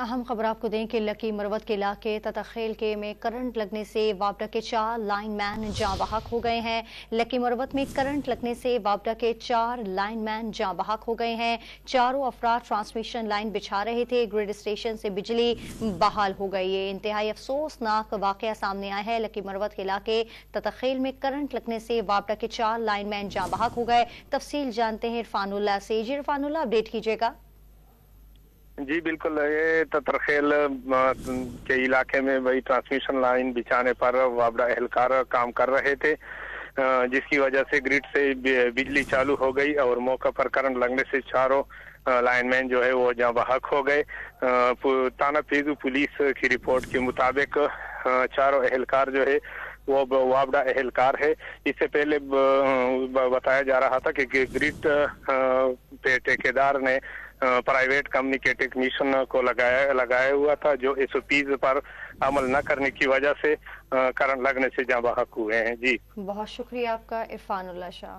अहम खबर आपको दें कि लकी मरवत के इलाके ततखेल के में करंट लगने से वापडा के 4 लाइनमैन जाँ बहक हो गए हैं। लकी मरवत में करंट लगने से वापडा के 4 लाइनमैन जाँ बहक हो गए हैं। चारों अफराद ट्रांसमिशन लाइन बिछा रहे थे। ग्रिड स्टेशन से बिजली बहाल हो गई। ये इंतहाई अफसोसनाक वाकया सामने आया है। लकी मरवत के इलाके ततखेल में करंट लगने से वापडा के 4 लाइनमैन जाँ बहक हो गए। तफसील जानते हैं इरफानुल्लाह से। जी इरफानुल्लाह, अपडेट कीजिएगा। जी बिल्कुल, ये ततरखेल के इलाके में वही ट्रांसमिशन लाइन बिछाने पर वापडा एहलकार काम कर रहे थे, जिसकी वजह से ग्रिड से बिजली चालू हो गई और मौके पर करंट लगने से चारों लाइनमैन जो है वो जहाँ बहक हो गए। थाना पेजू पुलिस की रिपोर्ट के मुताबिक चारों एहलकार जो है वो वापडा एहलकार है। इससे पहले बताया जा रहा था कि ग्रिड पे ठेकेदार ने प्राइवेट कंपनी के टेक्नीशियन को लगाया हुआ था, जो SOPs पर अमल न करने की वजह से करंट लगने से जहाँ बहक हुए हैं। जी बहुत शुक्रिया आपका इरफानुल्लाह शाह।